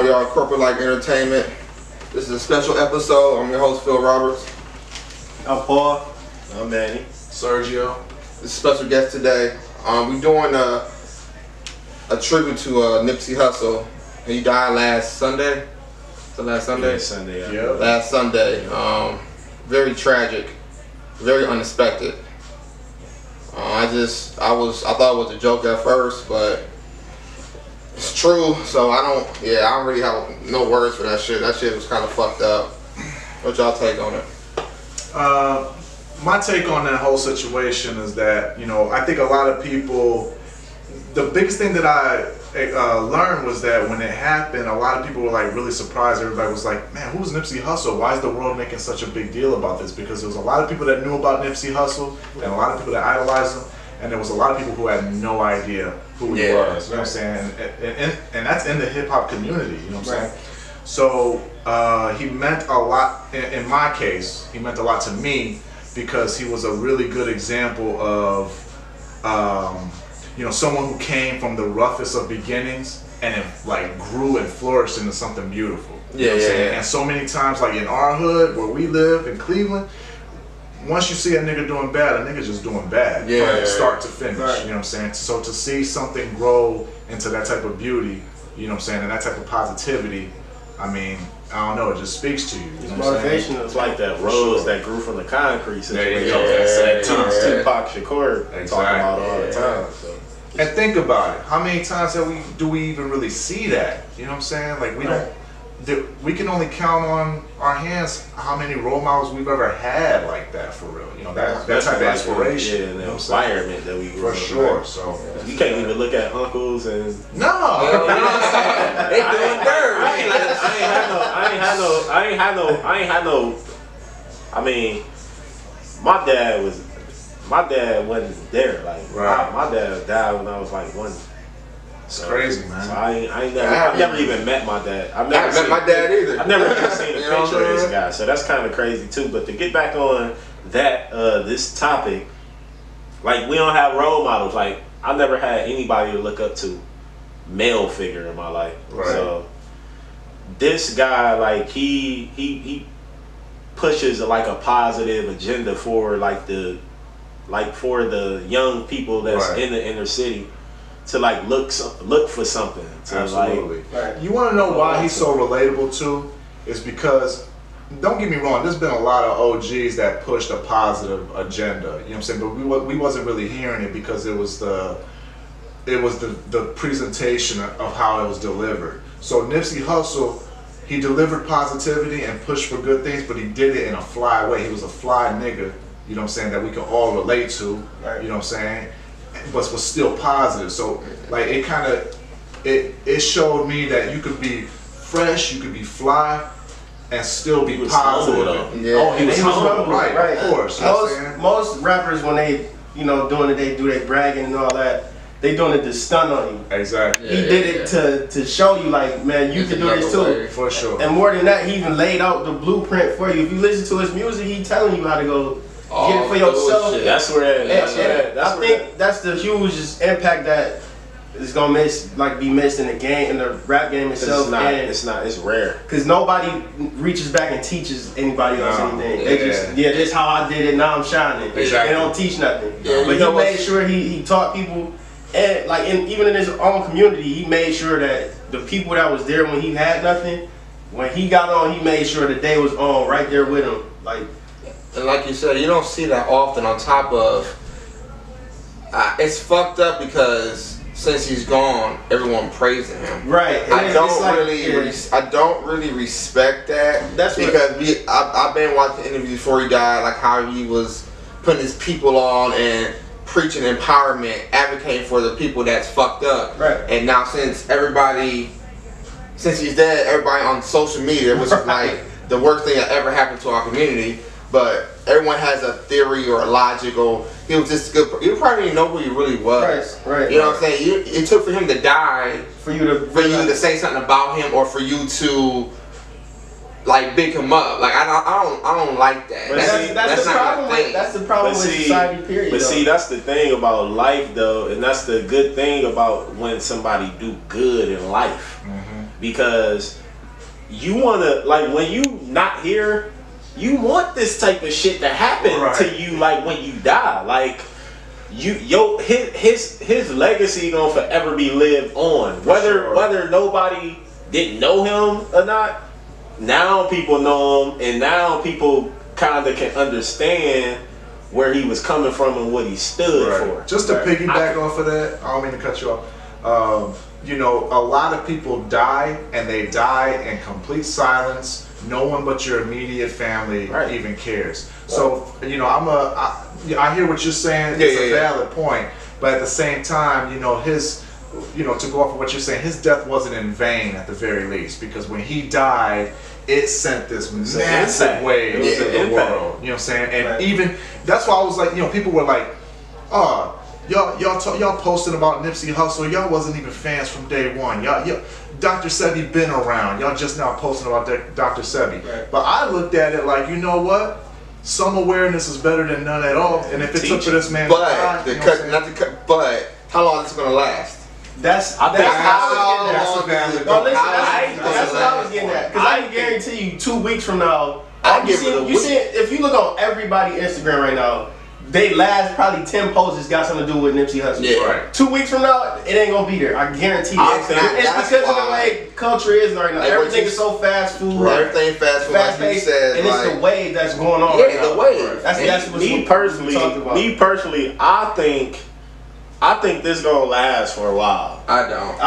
y'all, Corporate Like Entertainment. This is a special episode. I'm your host, Phil Roberts. I'm Paul. I'm Manny. Sergio. This is a special guest today. We're doing a tribute to Nipsey Hussle. He died last Sunday. The last Sunday? Yeah, Sunday. Yeah. Last Sunday. Very tragic. Very unexpected. I thought it was a joke at first, but it's true. So I don't really have no words for that shit. That shit was kind of fucked up. What y'all take on it? My take on that whole situation is that, I think a lot of people, the biggest thing that I learned was that when it happened, a lot of people were like really surprised. Everybody was like, man, who's Nipsey Hussle? Why is the world making such a big deal about this? Because there was a lot of people that knew about Nipsey Hussle and a lot of people that idolized him, and there was a lot of people who had no idea who he was. You know what I'm saying? And that's in the hip hop community. You know what I'm saying? So he meant a lot. In my case, he meant a lot to me because he was a really good example of someone who came from the roughest of beginnings and it like grew and flourished into something beautiful. You know what I'm saying? And so many times, like in our hood where we live in Cleveland, once you see a nigga doing bad, a nigga just doing bad from start to finish. Right. You know what I'm saying? So to see something grow into that type of beauty, you know what I'm saying, and that type of positivity, I mean, I don't know, it just speaks to you. You know what I'm saying? It's like that rose that grew from the concrete situation. Tupac Shakur talk about all the time. So. And think about it. How many times do we even really see that? You know what I'm saying? Like we can only count on our hands how many role models we've ever had like that for real. That type of inspiration. Yeah, and the environment that we grew up for sure. Right? So you can't even look at uncles and no, you know what I'm saying? They doing dirt. I ain't had no. I mean, my dad wasn't there. Like my dad died when I was like 1. It's crazy, man. So I've never even met my dad. I haven't met my dad either. I've never even seen a picture of this guy. So that's kind of crazy too. But to get back on that this topic, like we don't have role models. Like I never had anybody to look up to, male figure in my life. Right. So this guy, like he pushes like a positive agenda for for the young people that's in the inner city to like look for something. Absolutely. You want to know why he's so relatable too? Is because, don't get me wrong, there's been a lot of OGs that pushed a positive agenda. You know what I'm saying? But we wasn't really hearing it because it was the presentation of how it was delivered. So Nipsey Hussle, he delivered positivity and pushed for good things, but he did it in a fly way. He was a fly nigga, you know what I'm saying, that we can all relate to, you know what I'm saying, but was still positive. So like it kind of, it showed me that you could be fresh, you could be fly, and still be positive. He was humble, right, of course. Most rappers, when they doing it, they do their bragging and all that. They doing it to stun on you. Exactly. He did it to show you, like, man, you can do this too. For sure. And more than that, he even laid out the blueprint for you. If you listen to his music, he telling you how to go get it for yourself. That's where I think that's the hugest impact that is gonna be missed in the game, in the rap game itself. It's rare. Cause nobody reaches back and teaches anybody else anything. They just, this is how I did it, now I'm shining. Exactly. They don't teach nothing. Yeah, but he made sure he taught people, and like even in his own community, he made sure that the people that was there when he had nothing, when he got on, he made sure that they was on right there with him. And like you said, you don't see that often. On top of, it's fucked up because since he's gone, everyone praising him. Right. I don't really respect that. That's because I've been watching interviews before he died, like how he was putting his people on and preaching empowerment, advocating for the people that's fucked up. Right. And now since he's dead, everybody on social media, which is like the worst thing that ever happened to our community. But everyone has a theory or a logic, or he was just good. You probably didn't know who he really was. Right. You know what I'm saying? It took for him to die for you to say something about him, or for you to like big him up. Like I don't like that. That's the problem. That's the problem with society. Period. But see, that's the thing about life, though, and that's the good thing about when somebody do good in life. because you wanna, like, when you not here, you want this type of shit to happen to you, like when you die, like his legacy gonna forever be lived on, whether nobody didn't know him or not. Now people know him, and now people kind of can understand where he was coming from and what he stood for. Just to piggyback off of that, I don't mean to cut you off. You know, a lot of people die, and they die in complete silence. No one but your immediate family even cares. So, you know, I hear what you're saying. It's a valid point, but at the same time, you know, to go off of what you're saying, his death wasn't in vain at the very least, because when he died, it sent this massive wave to the world. You know what I'm saying? And even that's why I was like, you know, people were like, oh, y'all posting about Nipsey Hussle. Y'all wasn't even fans from day one. Y'all Dr. Sebi been around. Y'all just now posting about Dr. Sebi. But I looked at it like, you know what? Some awareness is better than none at all. And if it took for this man to die, but how long is it gonna last? That's what I was getting at. Because I can guarantee you, 2 weeks from now, if you look on everybody's Instagram right now, they last probably 10 posts has got something to do with Nipsey Hussle. Yeah. 2 weeks from now, it ain't gonna be there. I guarantee you. It's because of the way culture is right now. Like everything is so fast food. Everything fast food, fast paced, and it's the wave that's going on right now. The wave. That's what me personally, I think this gonna last for a while. I don't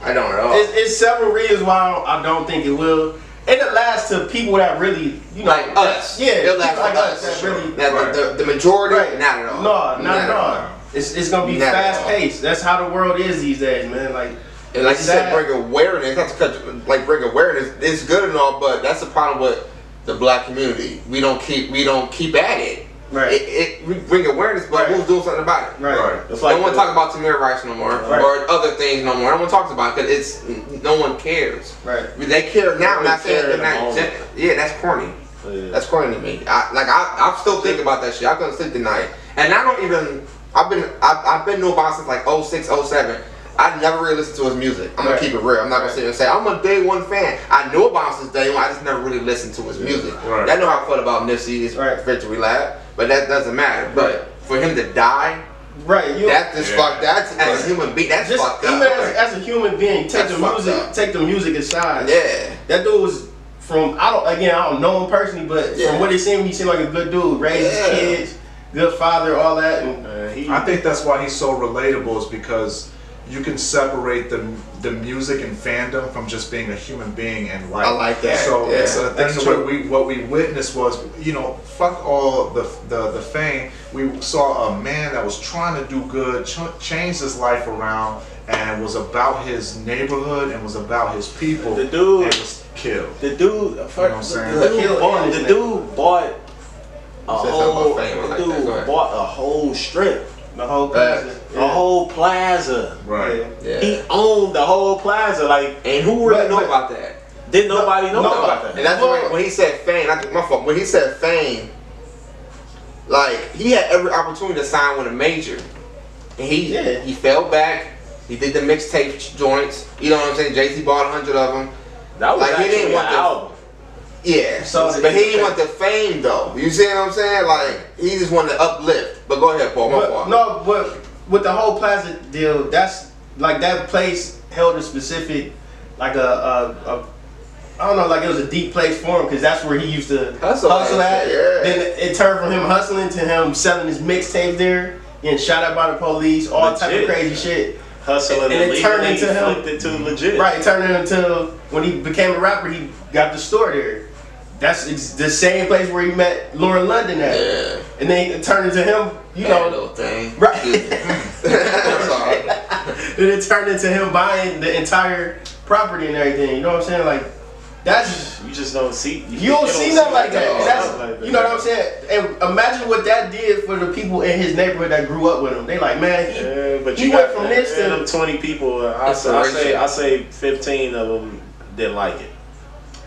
at all. It's several reasons why I don't think it will. It'll last to people that really, you know, like us. Yeah, it'll last like us. That really, the majority, not at all. No, not at all. It's gonna be fast paced. That's how the world is these days, man. Like, and like you said, bring awareness. Not to cut you, like bring awareness. It's good and all, but that's the problem with the black community. We don't keep at it. Right. We bring awareness, but who's doing something about it? Right. It's like no one talk about Tamir rights no more, or other things no more. No one talks about it because no one cares. Right. They care now. I'm not saying they're not. That's corny. Yeah. That's corny to me. I'm still thinking about that shit. I couldn't sleep tonight, and I don't even. I've been knowing about since like 06, 07. I never really listened to his music. I'm gonna keep it real. I'm not gonna sit here and say I'm a day one fan. I knew about him since day one. I just never really listened to his music. I know how I felt about Nipsey's Victory Lap, but that doesn't matter. But for him to die, that's just fucked. That's as a human being. That's just fucked up. Even as a human being, take the music aside. Yeah, that dude was from. I don't know him personally, but from what it seemed, he seemed like a good dude. Raised his kids, good father, all that. And I think that's why he's so relatable, is because you can separate the music and fandom from just being a human being and life. I like that. So it's a thing. What we witnessed was, you know, fuck all the fame. We saw a man that was trying to do good, change his life around, and was about his neighborhood and was about his people. The dude was killed. The dude, you know what I'm saying? The dude bought a whole strip. The whole plaza. A whole plaza. Right. Yeah. He owned the whole plaza. Like, and who really know about that? Didn't nobody know about that? And that's when he said fame. My fault. When he said fame, like he had every opportunity to sign with a major, and he fell back. He did the mixtape joints. You know what I'm saying? Jay-Z bought 100 of them. That was like he didn't want the album. Yeah, but he didn't want the fame though. You see what I'm saying? Like he just wanted to uplift. But go ahead, Paul. But with the whole plaza deal, that's like that place held a specific, like I don't know, like it was a deep place for him because that's where he used to hustle at. Yeah. Then it turned from him hustling to him selling his mixtape there, getting shot at by the police, all type of crazy shit. Hustling, and it turned into him. Flipped it to legit. Right, it turned into when he became a rapper, he got the store there. That's the same place where he met Lauren London at. Yeah. And then it turned into him, you know. Little thing. Right. Then it turned into him buying the entire property and everything. You know what I'm saying? Like, that's you just don't see. You don't see nothing like that. You know what I'm saying? And imagine what that did for the people in his neighborhood that grew up with him. They like, man, but he went from this to 20 people. I say 15 of them didn't like it.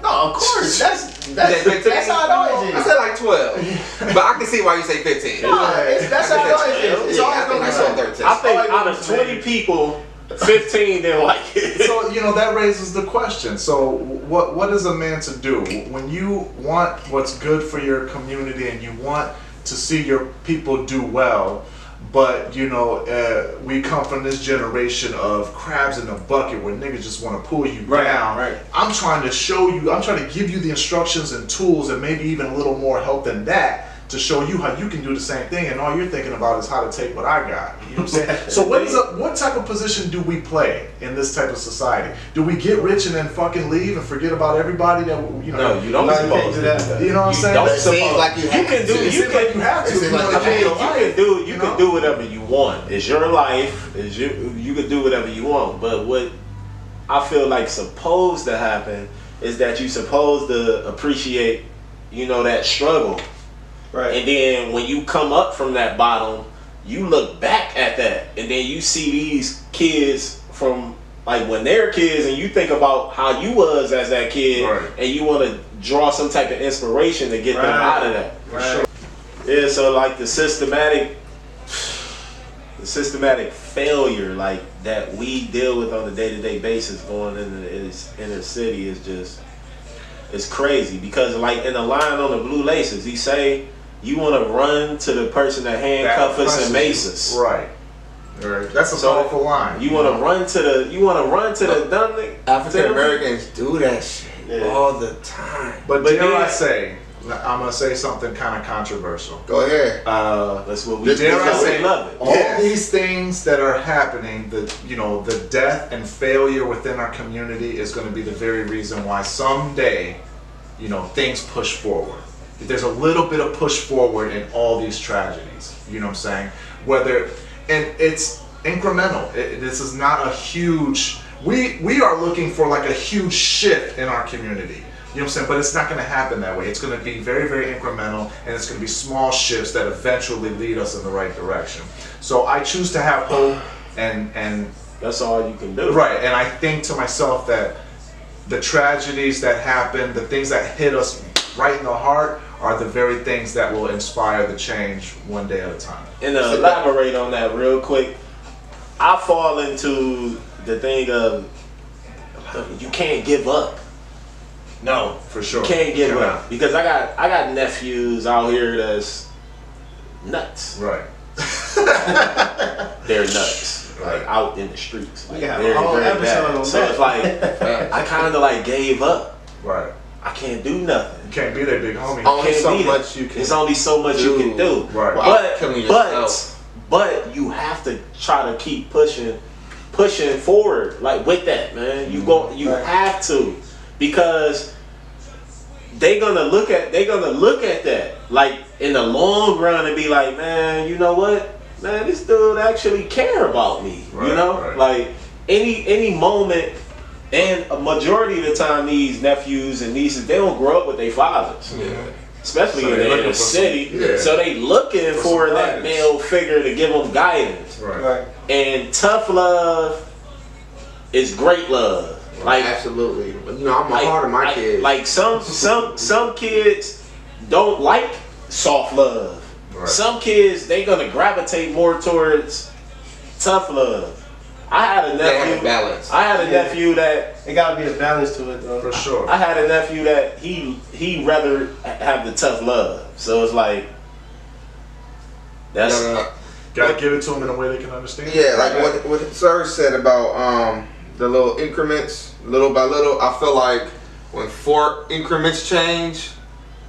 No, of course. That's how it always is. I said like 12, but I can see why you say 15. No, that's how it always is. It's always gonna be so. I think out of 20 people, 15 didn't like it. So, you know, that raises the question. So what is a man to do when you want what's good for your community and you want to see your people do well, but you know, we come from this generation of crabs in a bucket where niggas just want to pull you down. Right. I'm trying to show you, I'm trying to give you the instructions and tools and maybe even a little more help than that to show you how you can do the same thing, and all you're thinking about is how to take what I got. You know what I'm saying? So what type of position do we play in this type of society? Do we get rich and then fucking leave and forget about everybody that, you know? No, you don't supposed to do that. You know what I'm saying? Don't It seems like you have to. You have to. It seems like You can do whatever you want. It's your life. You can do whatever you want. But what I feel like supposed to happen is that you supposed to appreciate, you know, that struggle. Right. And then when you come up from that bottom, you look back at that, and then you see these kids from like when they're kids, and you think about how you was as that kid, right. and you want to draw some type of inspiration to get them out of that. Right. Yeah. So like the systematic failure like that we deal with on a day-to-day basis going into the inner city is just, it's crazy. Because like in the line on the blue laces, he say you want to run to the person that handcuff us and mace us. Right. Right. That's a powerful line. You want to run to the dumb nigga. African Americans do that shit all the time. But dare I say, I'm gonna say something kind of controversial. Go ahead. That's what we dare I say. Love it. All these things that are happening, the death and failure within our community is going to be the very reason why someday, you know, things push forward. There's a little bit of push forward in all these tragedies. You know what I'm saying? And it's incremental. This is not a huge. We are looking for like a huge shift in our community. You know what I'm saying? But it's not going to happen that way. It's going to be very, very incremental, and it's going to be small shifts that eventually lead us in the right direction. So I choose to have hope, and that's all you can do. Right. And I think to myself that the tragedies that happen, the things that hit us right in the heart, are the very things that will inspire the change one day at a time. And to elaborate on that real quick, I fall into the thing of you can't give up. No, for sure. You can't give up, because I got nephews out here that's nuts. Right. They're nuts. Like out in the streets. Like, yeah, very, very bad. So it's like I kind of like gave up. Right. I can't do nothing. You can't be that big homie. Only so much you can. It's only so much you can do. Right. But you have to try to keep pushing forward, like with that, man. You have to, because they're gonna look at that like in the long run and be like, man, you know what, man, this dude actually care about me. Right, you know, right. like any moment. And a majority of the time, these nephews and nieces, they don't grow up with their fathers. Yeah. Especially in the inner city. So they looking for that male figure to give them guidance. Right. And tough love is great love. Like, absolutely. You know, I'm a hard on my kids. Like some kids don't like soft love. Right. Some kids, they gonna gravitate more towards tough love. I had a nephew that it gotta be a balance to it, though. For sure. I had a nephew that he rather have the tough love. So it's like that's gotta give it to them in a way they can understand. Yeah, like what Sir said about the little increments, little by little. I feel like when 4 increments change,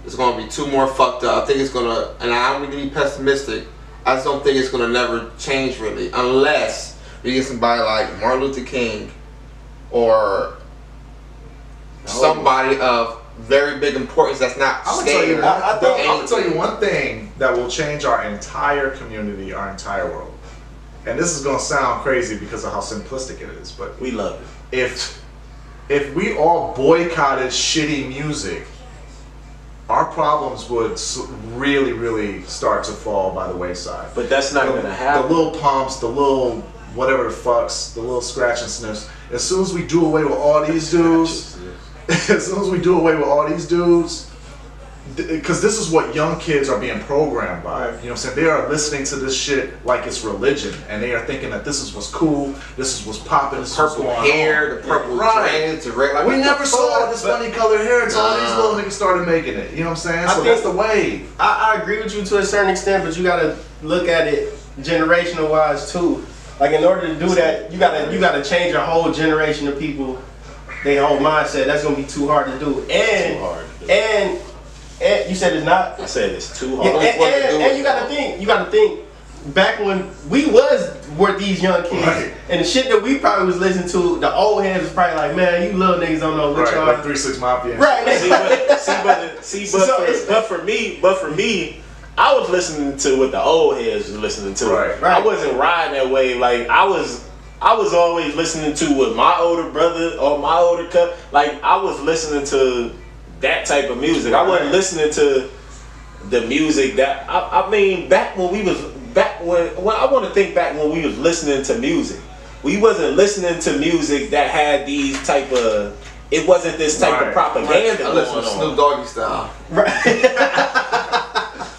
it's gonna be 2 more fucked up. I think it's gonna, and I don't mean to be pessimistic, I just don't think it's gonna never change really, unless we get somebody like Martin Luther King or somebody of very big importance that's not I'm staying. gonna tell you one thing that will change our entire community, our entire world. And this is gonna sound crazy because of how simplistic it is, but we love it. If we all boycotted shitty music, our problems would really, really start to fall by the wayside. But that's not gonna happen. The little pumps, the little whatever the fucks, the little scratch and sniffs. As soon as we do away with all these dudes, because this is what young kids are being programmed by. You know what I'm saying? They are listening to this shit like it's religion, and they are thinking that this is what's cool, this is what's popping, this is what's Purple going hair, on. the purple Right. dreads, the red. Like, We what the never saw fuck? this funny colored hair until all these Nah. little niggas started making it. You know what I'm saying? I So think- that's the wave. I agree with you to a certain extent, but you gotta look at it generational wise too. Like in order to do that, you gotta change a whole generation of people, their whole mindset. That's gonna be too hard to do. And Too hard to do. and you said it's not. I said it's too Yeah, hard. and you gotta think back when we were these young kids, Right. and the shit that we probably was listening to, the old heads was probably like, man, you little niggas don't know what Right, y'all. like 3-6 Mafia. Right. But for me, I was listening to what the old heads was listening to. Right. Right. I wasn't riding that wave. Like I was always listening to what my older brother or my older cousin. Like I was listening to that type of music. I wasn't listening to the music that I mean back when I want to think back when we was listening to music. We wasn't listening to music that had these type of. It wasn't this type of propaganda I listen to going Snoop on. Doggy style.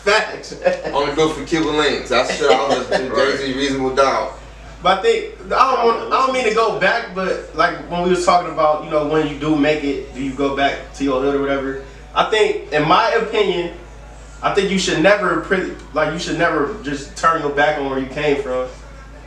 Facts. Only good for Cuban links. That's shit I was listening to. Jay-Z, Reasonable Doubt. But I think I don't mean to go back, but like when we was talking about, you know, when you do make it, do you go back to your hood or whatever? I think, in my opinion, I think you should never just turn your back on where you came from.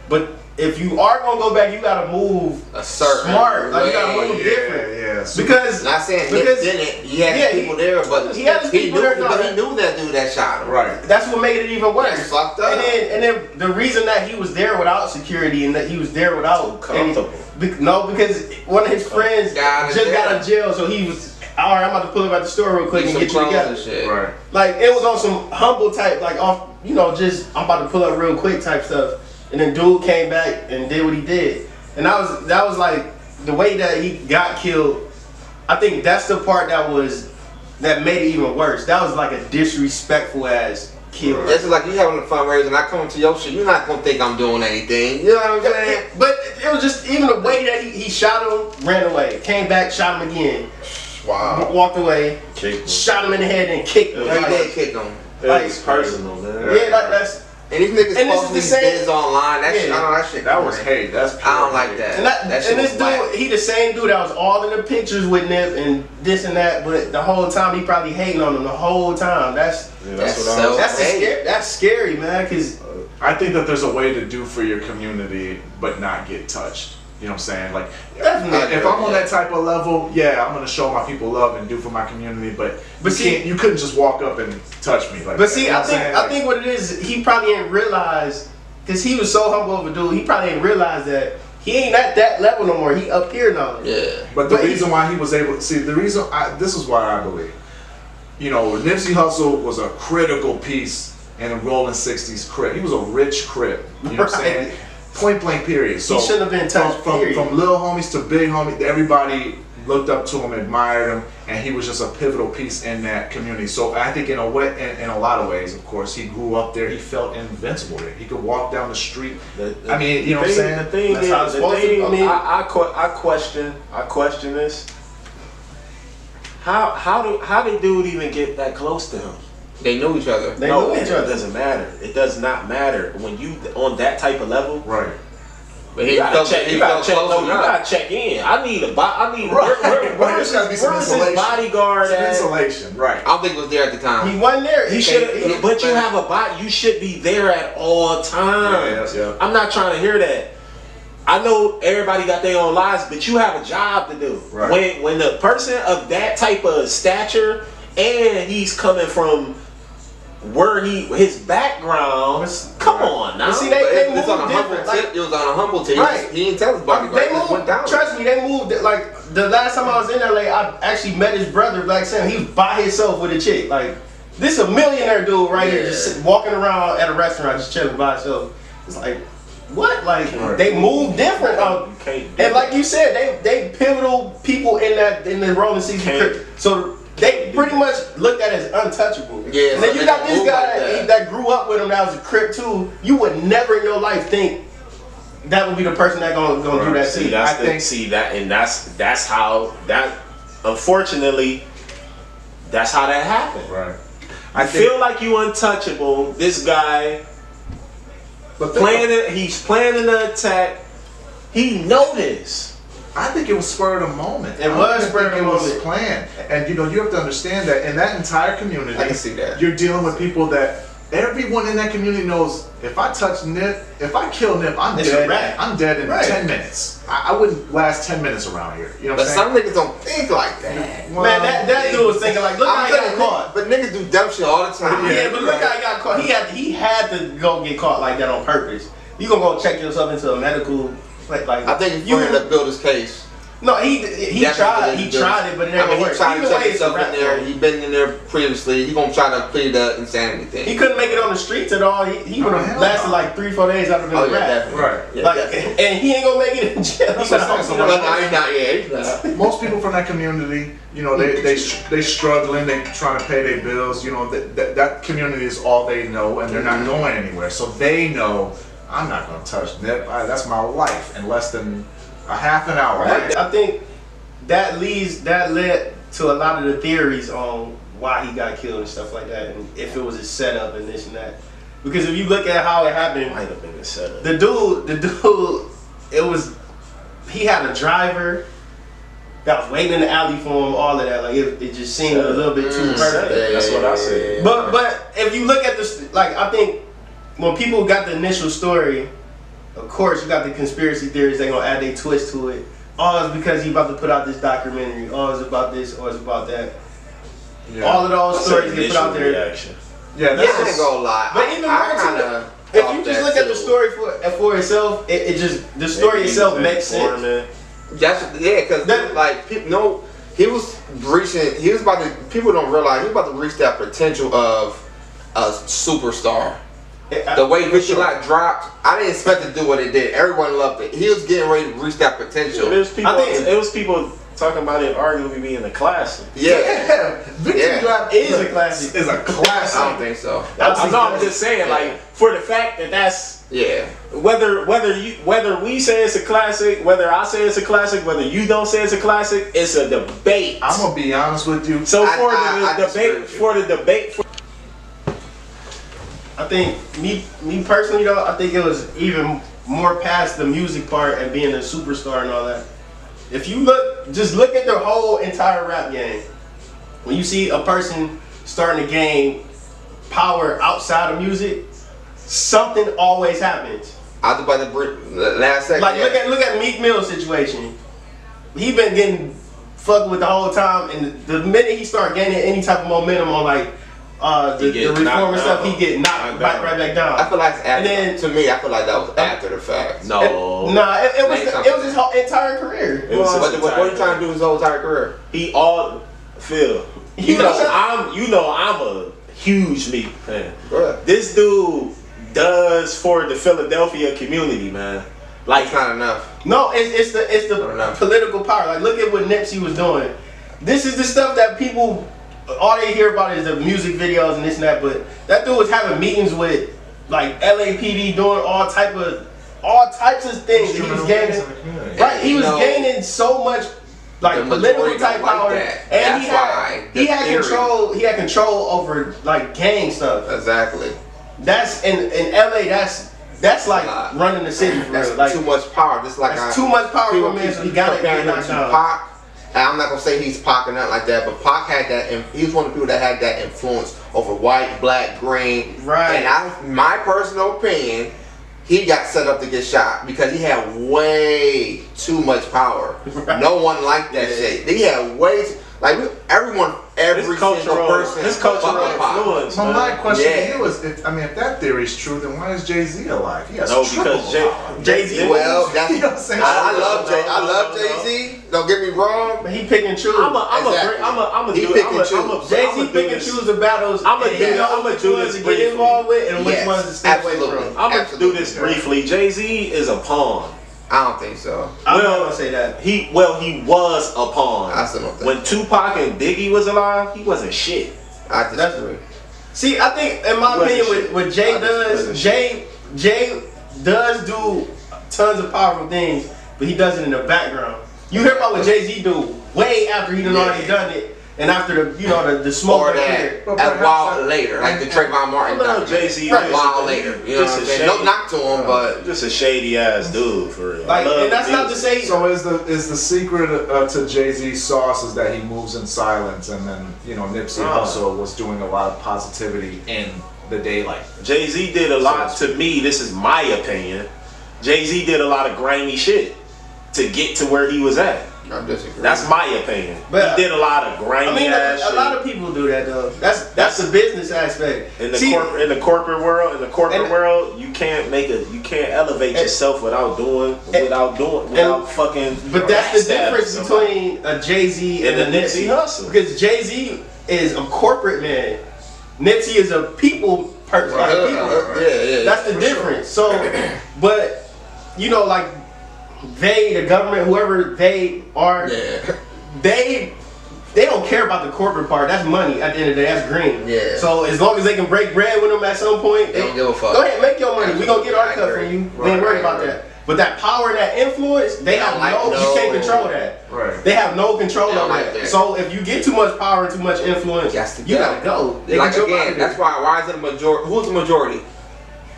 But if you are gonna go back, you gotta move A certain smart. Like you gotta way. move different. Yeah. Because Not saying Nip because didn't. He had people there, but he had his people there, no, he knew that dude that shot him. Right. that's what made it even worse. That's fucked up. And then the reason that he was there without security and that he was there without Comfortable. because one of his friends Got just got out of jail, so he was all right. I'm about to pull him out the store real quick and Some get you clothes together. and shit. Right. Like it was on some humble type, like off, you know, just I'm about to pull up real quick type stuff. And then dude came back and did what he did, and that was like the way that he got killed. I think that's the part that made it even worse. That was like a disrespectful ass kill. It's like you having a fundraiser and I come into your shit. You're not gonna think I'm doing anything. You know what I'm saying? But it was just even the way that he shot him, ran away, came back, shot him again, Wow. walked away, Kicked him. shot him in the head, and kicked him. He Like, did kick him. It's personal, man. yeah, that's. And these niggas And this is posting the these same- bids online. That shit, Yeah. I know that shit. That was corny. hate. That's pure I don't like hate. that. And, That shit and this was whack. dude, he the same dude that was all in the pictures with Nip and this and that, but the whole time he probably hating on him the whole time. That's That's what I was. that's scary, man. Cause I think that there's a way to do for your community, but not get touched. You know what I'm saying? Like, Definitely. if I'm on that type of level, yeah, I'm gonna show my people love and do for my community. But you couldn't just walk up and touch me like. But that, see, you know I what I'm saying? Like, think what it is, he probably didn't realize, cause he was so humble of a dude. He probably didn't realize that he ain't at that level no more. He up here now. Yeah. But the But reason why he was able to see this is why I believe, you know, Nipsey Hussle was a critical piece in a rolling '60s Crip. He was a rich Crip. You know what I'm saying? Point blank period. So He shouldn't have been touched, period. From little homies to big homies, everybody looked up to him, admired him, and he was just a pivotal piece in that community. So I think in a lot of ways, of course, he grew up there. He felt invincible there. He could walk down the street. I mean, you know what I'm saying? The thing That's how it's supposed to be. I mean- I question this. How did dude even get that close to him? They knew each other. They knew each It other. doesn't matter. It does not matter when you on that type of level. Right. But You gotta check. You gotta check in. I need a where's gotta be some his insulation. bodyguard Some at? insulation. Right. I don't think it was there at the time. He wasn't there. He should, but you have a body. You should be there at all times. Yeah. I'm not trying to hear that. I know everybody got their own lives, but you have a job to do. Right. When the person of that type of stature and he's coming from where his background. Come on now. But see, But they it was moved on a humble different. tip. It was on a humble tip. Right. He didn't tell his bodyguard. They It just went moved. down. Trust me, they moved. Like the last time I was in LA, I actually met his brother, Black Sam. He was by himself with a chick. Like this, a millionaire dude right here, just walking around at a restaurant, just chilling by himself. It's like, what? Like they move different. And like you said, they pivotal people in the rolling season. So they pretty much looked at as untouchable. Yeah, and then so you got this move guy like that grew up with him that was a Crip too. You would never in your life think that would be the person that gonna do that to you. That's how that. Unfortunately, that's how that happened. Right. I feel like you untouchable. This guy, he's planning the attack. He know this. I think it was spur of the moment. It was spur of the moment. It was planned. And you have to understand that in that entire community, I can see that. You're dealing with people that everyone in that community knows if I touch Nip, if I kill Nip, I'm dead. I'm dead in 10 minutes. I wouldn't last 10 minutes around here. You know what I'm saying? But some niggas don't think like that. Well, man, that dude was thinking like, look how he got caught. But niggas do dumb shit all the time. Yeah, but look how he got caught. He had to go get caught like that on purpose. You gonna go check yourself into a medical like I think you had to build his case. No, he tried it, but it never worked. He tried to check himself in there. He been in there previously. He gonna try to plead the insanity thing. He couldn't make it on the streets at all. He would have lasted like 3-4 days out of the rap. Right. Yeah, like, and he ain't gonna make it in jail. That's what I'm saying. He's not. Most people from that community, you know, they struggling. They trying to pay their bills. You know, that community is all they know, and they're not going anywhere. So they know I'm not gonna touch Nip. That's my life in less than a half an hour. Right. I think that led to a lot of the theories on why he got killed and stuff like that, and if it was a setup and this and that. Because if you look at how it happened, It might have been a setup. the dude, he had a driver that was waiting in the alley for him, all of that. Like it just seemed a little bit too perfect. That's what I said. But if you look at this, like I think when people got the initial story, of course, you got the conspiracy theories. They're gonna add their twist to it. Oh, it's because he about to put out this documentary. Oh, it's about this. Oh, it's about that. Yeah. All of those stories get put out there. Reaction. Yeah, That's not gonna lie. But even more if you just look at the story for itself, it just the story itself makes sense. Because like people know he was reaching. He was about to. People don't realize he was about to reach that potential of a superstar. The way Richie Lot dropped, I didn't expect to do what it did. Everyone loved it. He was getting ready to reach that potential. It was people talking about it arguably being a classic. Victory Lap is a classic. Is a classic. I don't think so. I'm just saying, like, for the fact that that's whether we say it's a classic, whether I say it's a classic, whether you don't say it's a classic, it's a debate. I'm gonna be honest with you. So for the debate. I think me personally though, I think it was even more past the music part and being a superstar and all that. If you just look at the whole entire rap game. When you see a person starting to gain power outside of music, something always happens. I was about to bring the last second. Like look at Meek Mill's situation. He been getting fucked with the whole time, and the minute he start gaining any type of momentum on like the reform and stuff, he get knocked right back down. I feel like to me, I feel like that was after the fact. No, it was his whole entire career. What are you trying to do his whole entire career? Phil. You know I'm a huge Meek fan. This dude does for the Philadelphia community, man. Like it's not enough. No, it's the political power. Like look at what Nipsey was doing. This is the stuff that people. All they hear about is the music videos and this and that, but that dude was having meetings with like LAPD doing all types of things. He was gaining, he was gaining so much like political type power, and he had control. He had control over like gang stuff. Exactly. That's in LA. That's like running the city for real. Like too much power. That's too much power for a man, so he got to knocked down. And I'm not gonna say he's Pac or nothing like that, but Pac had that. He was one of the people that had that influence over white, black, green. Right. And my personal opinion, he got set up to get shot because he had way too much power. Right. No one liked that shit. He had way too, every single person. His cultural influence. So my question to you is, if that theory is true, then why is Jay-Z alive? He has because Jay-Z. Well, that's you know what I'm saying. I love Jay-Z. Don't get me wrong. But he pick and choose. Jay-Z pick and choose the battles. I'm gonna do this to get involved with and which ones to stay away from. I'm gonna do this briefly. Jay-Z is a pawn. I don't think so. I'm not gonna say that. He was a pawn. I still don't think when Tupac and Biggie was alive, he wasn't shit. I disagree. See, I think in my opinion, what Jay does, Jay does do tons of powerful things, but he does it in the background. You hear about what Jay-Z do way after he done already done it. and after the smoke or that a while later, like the Trayvon Martin. No, Jay-Z a while later. You know what I'm saying? No knock to him, but just a shady ass dude for real. Like, and that's not to say. So is the secret to Jay-Z's sauce is that he moves in silence, and then Nipsey Hussle was doing a lot of positivity in the daylight. Jay-Z did a lot to me. This is my opinion. Jay-Z did a lot of grimy shit to get to where he was at. I disagree. That's my opinion. But he did a lot of grimy ass shit. A lot of people do that though. That's the business aspect. In the corporate world, you can't elevate yourself without fucking. But that's the difference between a Jay-Z and a Nipsey Hussle. Because Jay-Z is a corporate man. Nipsey is a people person. That's the difference. Sure. So, but like. The government, whoever they are, they don't care about the corporate part. That's money at the end of the day. That's green. Yeah. So as long as they can break bread with them at some point, they don't give a fuck. Go ahead, make your money. We gonna get our cut from you. They ain't worried about that. But that power, that influence, they have you can't control that. Right. They have no control over that. So if you get too much power and too much influence, you gotta go. Like again, that's why is it a majority? Who's the majority?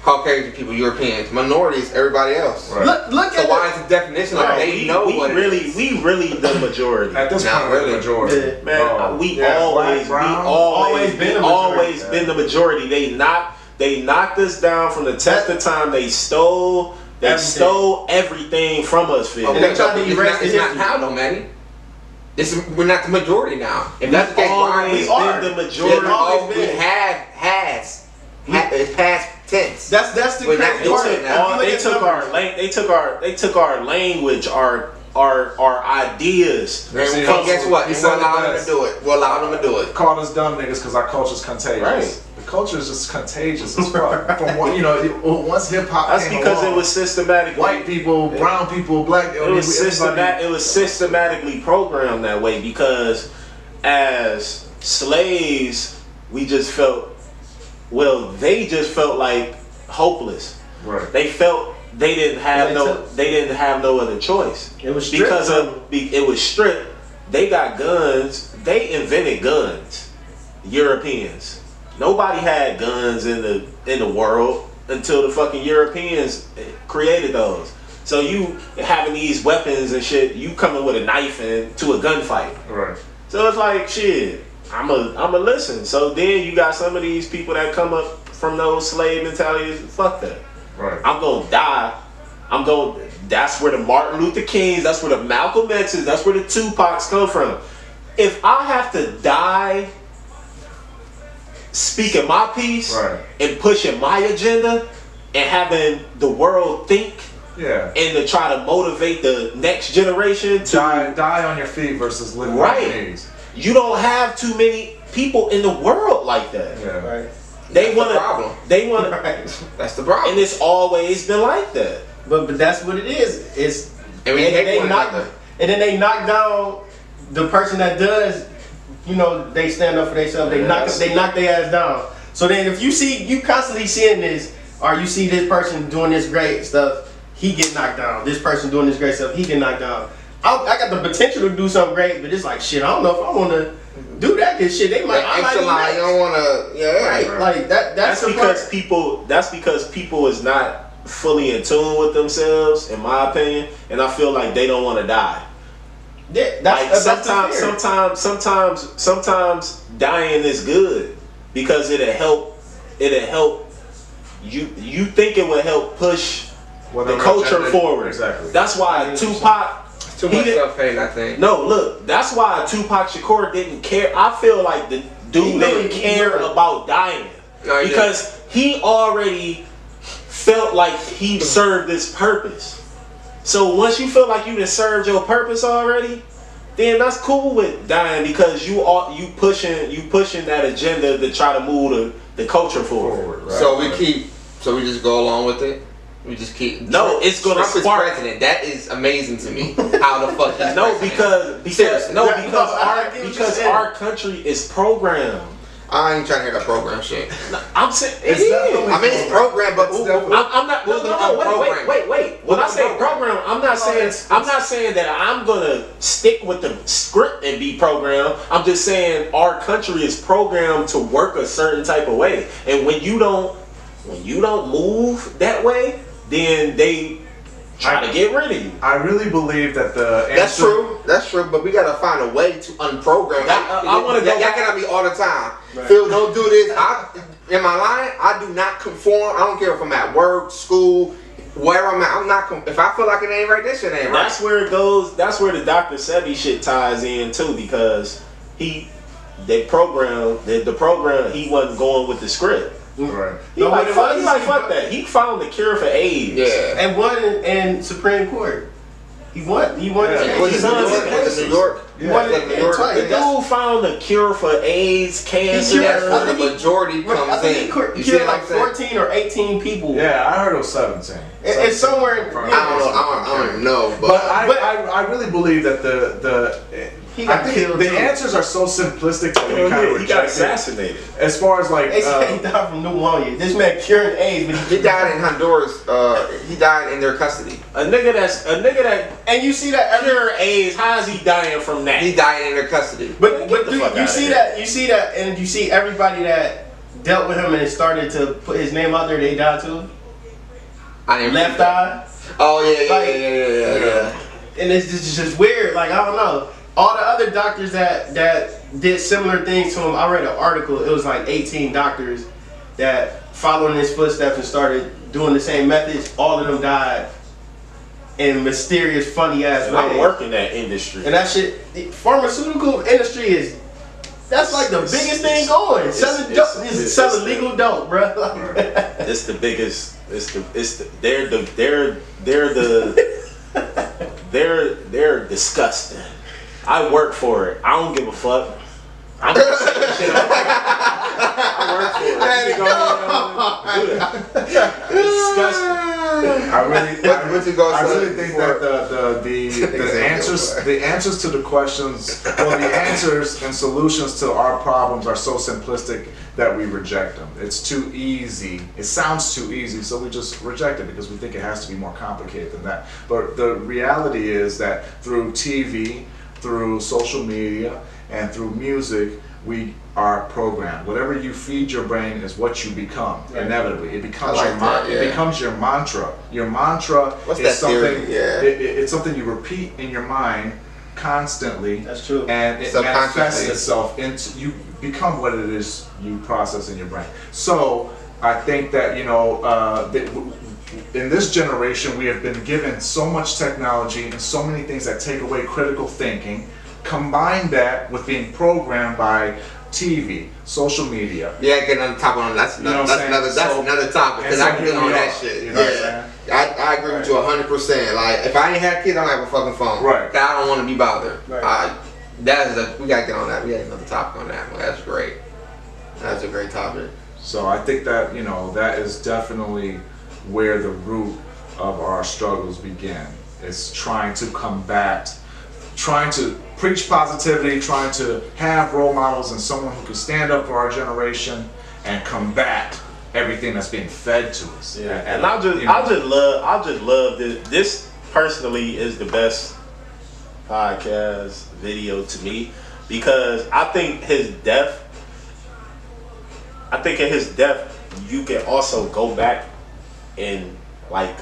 Caucasian people, Europeans, minorities, everybody else. Right. Look at why is the definition like they know what we really the majority. At this point, we're the majority. Yeah. Man, we always been the majority. They knocked us down from the test of time. They stole everything from us. Phil. Okay, it's not how though, Manny. We're not the majority now. If that's the case, we are the majority. We has past tense. That's the crazy part. They took our language, our ideas. And guess what? We'll allow them to do it. We'll allow them to do it. Called us dumb niggas because our culture's contagious. Right. The culture is just contagious as fuck. From what once hip hop. That's because it was systematic. White people, brown people, black. It was systematically programmed that way because as slaves, we just felt. Well, they just felt like hopeless. Right. They felt they didn't have no other choice. It was stripped. It was stripped. They got guns. They invented guns. Europeans. Nobody had guns in the world until the fucking Europeans created those. So you having these weapons and shit, you coming with a knife into a gunfight. Right. So it's like shit. I'ma listen. So then you got some of these people that come up from those slave mentalities. Fuck that. Right. I'm gonna die. That's where the Martin Luther Kings, that's where the Malcolm X's, that's where the Tupacs come from. If I have to die speaking my piece and pushing my agenda and having the world think and to try to motivate the next generation to die on your feet versus live on your knees. You don't have too many people in the world like that. Yeah. Right. They want That's the problem. And it's always been like that. But that's what it is. And then they knock down the person that does. They stand up for themselves. They knock their ass down. So then if you constantly seeing this, or you see this person doing this great stuff, he get knocked down. This person doing this great stuff, he get knocked down. I got the potential to do something great, but it's like shit. I don't know if I want to do that. Cause shit, they might. You don't want to. Right. Like that. That's because people. That's because people is not fully in tune with themselves, in my opinion, and I feel like they don't want to die. Yeah, sometimes dying is good because it'll help. You think it would help push the culture forward. Exactly. That's why Tupac. Too much self-hate, I think. No, look, that's why Tupac Shakur didn't care. I feel like the dude didn't care about dying because he already felt like he served this purpose. So once you feel like you done served your purpose already, then that's cool with dying because you pushing that agenda to try to move the culture forward. Right. So we just go along with it. We just keep. It's gonna Trump spark. is president. That is amazing to me. How the fuck he's because our country is programmed. I ain't trying to hear that program shit. I'm saying It's definitely I mean, it's program, but I'm not. No, wait. When I say program, I'm not saying that I'm gonna stick with the script and be programmed. I'm just saying our country is programmed to work a certain type of way, and when you don't move that way, then they try to get rid of you. I really believe that the answer, That's true, but we gotta find a way to unprogram. I want to go. That cannot be all the time. Right. Phil, don't do this. Am I lying? I do not conform. I don't care if I'm at work, school, where I'm at. I'm not. If I feel like it ain't right, this shit ain't right. That's where it goes. That's where the Dr. Sebi shit ties in too, because the program, he wasn't going with the script. Right. He like fuck that. He found the cure for AIDS. Yeah. And won in Supreme Court. He won. He won. Yeah. Was it New York? Yeah. The dude found the cure for AIDS, cancer. That's where the majority comes in. He killed like 14 or 18 people. Yeah, I heard it was 17. It's somewhere. I don't even know. But I really believe that I think the answers are so simplistic that we kind of he got assassinated. As far as like, they say he died from pneumonia. This man curing AIDS, but he died in Honduras. He died in their custody. A nigga that and you see that cure AIDS. How is he dying from that? He died in their custody. But you see that, and you see everybody that dealt with him and started to put his name out there. They died too. I didn't Left eye. Oh yeah. And it's just weird. Like, I don't know. All the other doctors that did similar things to him, I read an article. It was like 18 doctors that followed in his footsteps and started doing the same methods. All of them died in mysterious, funny ass ways. I work in that industry, and that shit, the pharmaceutical industry that's like the biggest thing going. Selling legal dope, bro. It's the biggest. They're disgusting. I work for it. I don't give a fuck. I'm gonna say this shit. I work for it. Disgusting. I really think that the answers to the questions, well, the answers and solutions to our problems are so simplistic that we reject them. It's too easy. It sounds too easy, so we just reject it because we think it has to be more complicated than that. But the reality is that through TV, through social media, and through music, we are programmed. Whatever you feed your brain is what you become. Right. Inevitably, it becomes It becomes your mantra. Your mantra is something. It's something you repeat in your mind constantly. That's true. And it manifests itself into you. Become what it is you process in your brain. So I think that in this generation, we have been given so much technology and so many things that take away critical thinking. Combine that with being programmed by TV, social media. Yeah, get on top of that's another topic because I can get on that shit. You know what I'm saying? I agree with you 100%. Like if I ain't had kids, I don't have a fucking phone. Right. I don't want to be bothered. Right. We gotta get on that. We had another topic on that. Well, that's great. That's a great topic. So I think that that is definitely where the root of our struggles begin. It's trying to combat, trying to preach positivity, trying to have role models and someone who can stand up for our generation and combat everything that's being fed to us. Yeah. And I just love this. This personally is the best podcast video to me because I think in his death you can also go back and like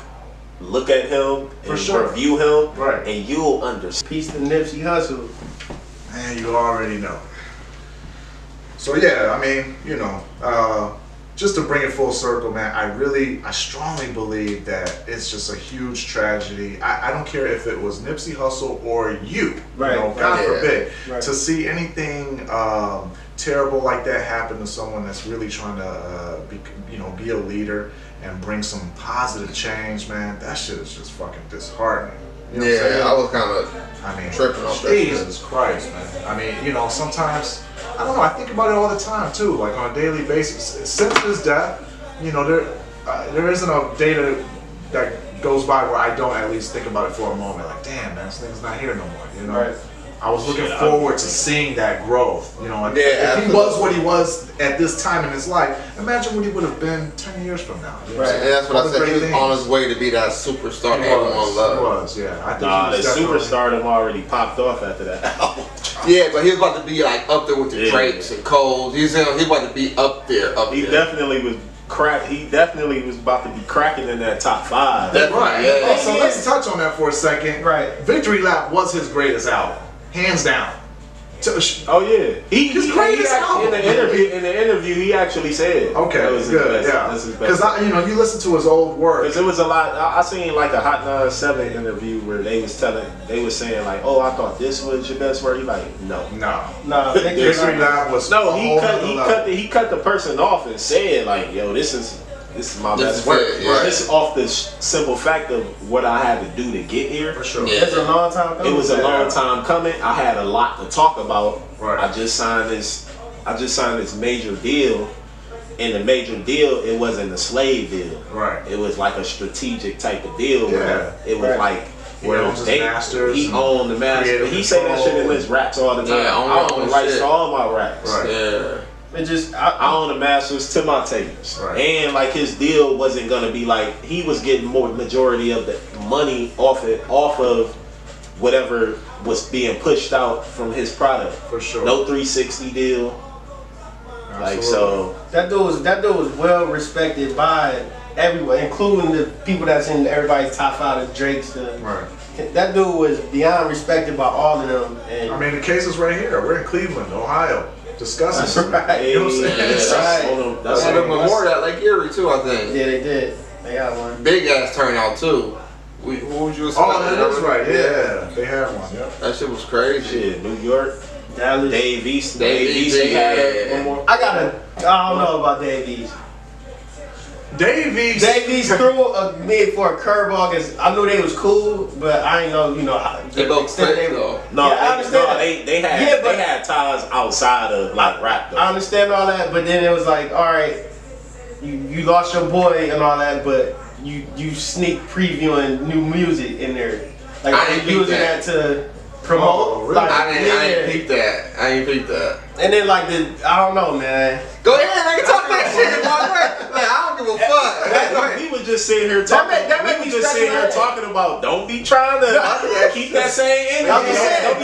look at him and review him, right? And you'll understand. Peace to Nipsey Hussle. Man, you already know. So yeah, I mean, just to bring it full circle, man, I strongly believe that it's just a huge tragedy. I don't care if it was Nipsey Hussle or you, God forbid, to see anything terrible like that happen to someone that's really trying to be a leader and bring some positive change, man. That shit is just fucking disheartening. You know what I'm saying? I was kind of tripping off that. Jesus Christ, man. I mean, sometimes, I don't know, I think about it all the time too, like on a daily basis. Since his death, there isn't a day that goes by where I don't at least think about it for a moment. Like, damn, man, this nigga's not here no more, Right. I was looking forward to seeing that growth. You know, if he was what he was at this time in his life, imagine what he would have been 10 years from now. Right, and that's what I said. He was on his way to be that superstar everyone loved. He was, yeah. I think the superstardom already popped off after that album. Yeah, but he was about to be like up there with the Drakes and Coles. He was about to be up there. He definitely was. He definitely was about to be cracking in that top 5. Right. Yeah. So let's touch on that for a second. Right. Victory Lap was his greatest album, hands down. Oh yeah, his greatest album. In the interview, he actually said, "Okay, that was good, because you listen to his old work. Because it was a lot. I seen like a Hot 97 interview where they was saying like, oh, I thought this was your best work. He like, no. Victory Lap was he cut the person off and said like, yo, this is my best work. Just off the simple fact of what I had to do to get here. For sure. It's a long time coming. It was a long time coming. I had a lot to talk about. Right. I just signed this major deal. And the major deal, it wasn't a slave deal. Right. It was like a strategic type of deal where it was like he owned the masters. He owned the masters. He say that shit in his raps all the time. Yeah, I own the rights to all my raps. Right. Yeah. I own the masters to my tapes. Right. And like his deal wasn't gonna be like, he was getting more majority of the money off of whatever was being pushed out from his product. For sure. No 360 deal. Absolutely. Like, so that dude was well respected by everyone, including the people that's in everybody's top 5, the Drakes. That dude was beyond respected by all of them. And I mean, the case is right here. We're in Cleveland, Ohio. Discussing. Right. You know what I'm saying? That's a memorial at Lake Erie too, I think. Yeah, they did. They got one. Big ass turnout too. What would you expect? Oh, that is right. Yeah, they had one. Yep. That shit was crazy. Shit, New York, Dallas, Dave East had one more. I don't know about Dave East. Dave East threw me for a curveball because I knew they was cool, but I ain't know, they both clicked though. I understand. They had ties outside of like rap though. I understand all that, but then it was like, all right, you lost your boy and all that, but you sneak previewing new music in there, like I ain't using that to promote. Oh, really? Like, I ain't peep that. And then like I don't know, man. Go ahead, nigga, talk that shit, boy. Like, I don't give a fuck. We was just sitting here talking. Talking about don't be trying to keep that same energy. Don't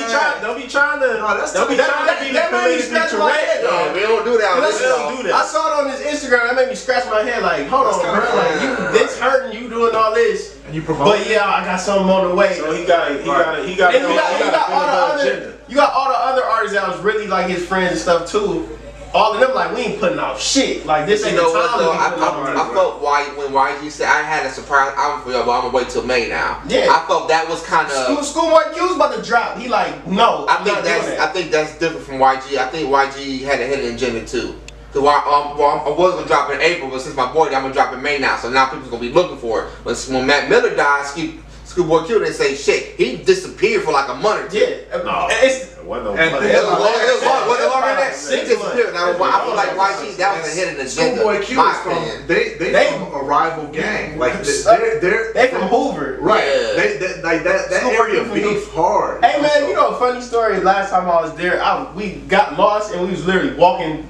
be trying to be politically correct. No, we don't do that. I saw it on his Instagram. That made me scratch my head. Like, hold on, bro. Like, this hurting. You doing all this. And you promote. But yeah, I got something on the way. So he got You got all the other artists that was really like his friends and stuff too. All of them like, we ain't putting out shit. Like, this ain't the time to be putting out. I felt when YG said I had a surprise album for y'all, but I'm gonna wait till May now. Yeah. I felt that was kind of Schoolboy Q was about to drop. He like, no. I think that's different from YG. I think YG had a hidden agenda too. Cause I was gonna drop in April, but since my boy died, I'm gonna drop in May now. So now people's gonna be looking for it. When Mac Miller died, Schoolboy Q, they say shit. He disappeared for like a month or two. Yeah. It wasn't it was longer than that. He disappeared. I feel like YG, that was a hidden agenda. Schoolboy Q is from they from a rival gang. Like they from Hoover. Right. They like that area beef hard. Hey man, you know a funny story? Last time I was there, we got lost and we was literally walking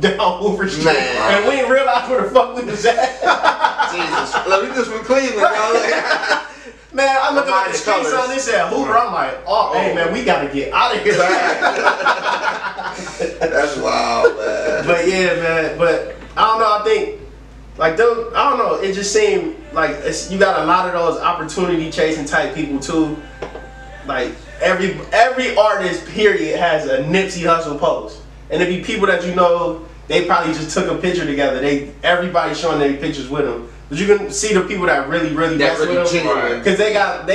down Hoover Street, and we didn't realize where the fuck we was at. Jesus, look, we just from Cleveland, y'all. Man, I looked at the street sign, they said Hoover. I'm like, hey man, we gotta get out of here. That's wild, man. But yeah, man. But I don't know. I think like those. I don't know. It just seemed like you got a lot of those opportunity chasing type people too. Like every artist, period, has a Nipsey Hussle post, and it be people that they probably just took a picture together. Everybody showing their pictures with them. But you can see the people that really mess with them, because they got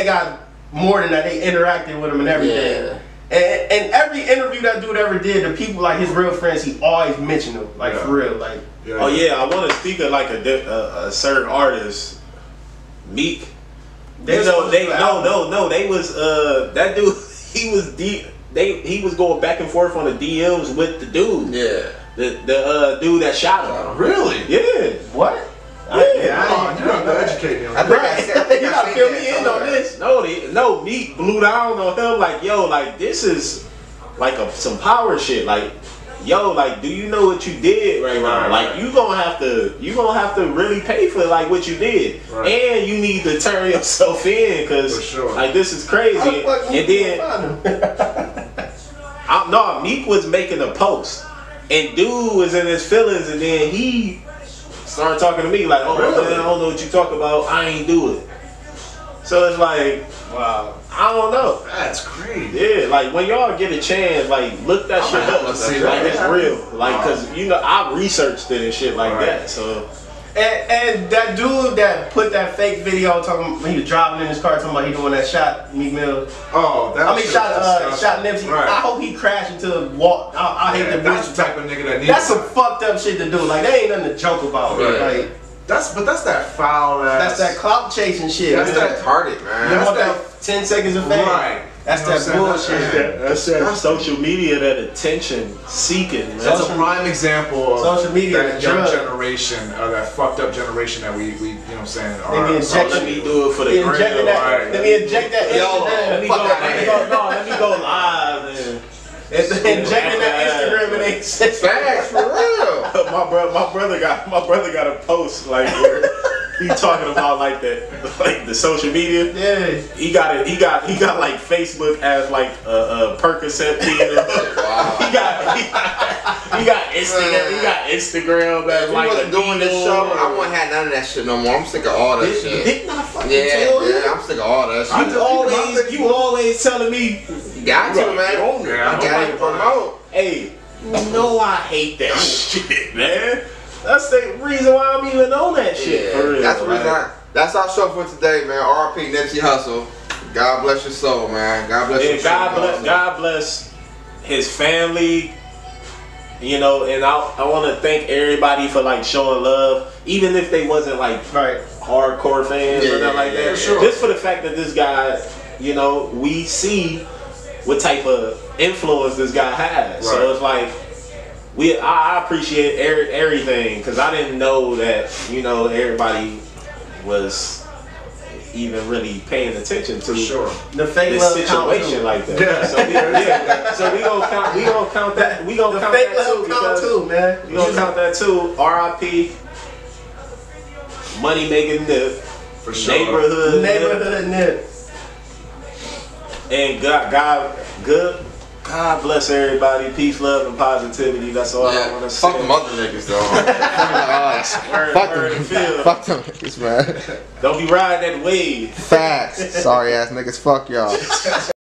more than that. They interacted with them and everything. Yeah. And every interview that dude ever did, the people like his real friends, he always mentioned them, like for real, like. Yeah. Oh yeah, I want to speak of like a certain artist, Meek. They was that dude. He was he was going back and forth on the DMs with the dude. Yeah. The dude that shot him. Really? Yeah. What? You have to educate me on that. You gotta fill me in on this. No, Meek blew down on him like, yo, like this is like some power shit. Like, yo, like, do you know what you did right now? Like, you gonna have to really pay for like what you did, and you need to turn yourself in because like this is crazy. And then, no, Meek was making a post, and dude was in his feelings, and then he started talking to me like, "Oh man, I don't know what you talk about. I ain't do it." So it's like, wow, I don't know. That's crazy. Yeah, like when y'all get a chance, like look that shit up. Like it's real. Like, cause you know I researched it and shit like that. So. And that dude that put that fake video talking when he was driving in his car talking about he the one that shot Meek Mill. Oh, that shot Nipsey. Right. I hope he crashed into a wall. I hate the that's the type of nigga that needs. That's some fucked up shit to do. Like that ain't nothing to joke about. Right. Like that's that foul ass. that's that clout chasing shit. That's that target, man. You want that 10 seconds of fame. Right. That's that bullshit. That's that social media, that attention seeking. Man. That's a prime example of social media, that young generation, or that fucked up generation that we you know what I'm saying. Let me do it for the gram. Let me inject that. Let me go live and injecting that Instagram and they Facts for real. my brother got a post like where he talking about like the social media. Yeah. He got like Facebook as like a Percocet pen. Wow. He got Instagram. He got Instagram as If like wasn't doing this show, I wouldn't have none of that shit no more. I'm sick of all that shit. Didn't I fucking Yeah, tell you? I'm sick of all that shit. You always telling me You got to, man. Yeah, I got to promote. hey, you know I hate that shit, man. That's the reason why I'm even on that shit. For real, that's the reason. That's our show for today, man. R.I.P. Nipsey Hussle. God bless your soul, man. God bless your soul. God bless his family. You know, and I want to thank everybody for like showing love, even if they wasn't like hardcore fans or nothing like that. Sure. Just for the fact that this guy, you know, we see what type of influence this guy has. So it's like I appreciate everything because I didn't know that, you know, everybody was even really paying attention to the fake this situation like that. Yeah. So we gonna count that. We gonna count that too because man. we gonna count that too. R.I.P. Money making Nip. For sure. Neighborhood Nip. And God bless everybody. Peace, love, and positivity. That's all I want to say. Fuck them other niggas, though. Fuck them niggas, man. Don't be riding that wave. Facts. Sorry ass niggas. Fuck y'all.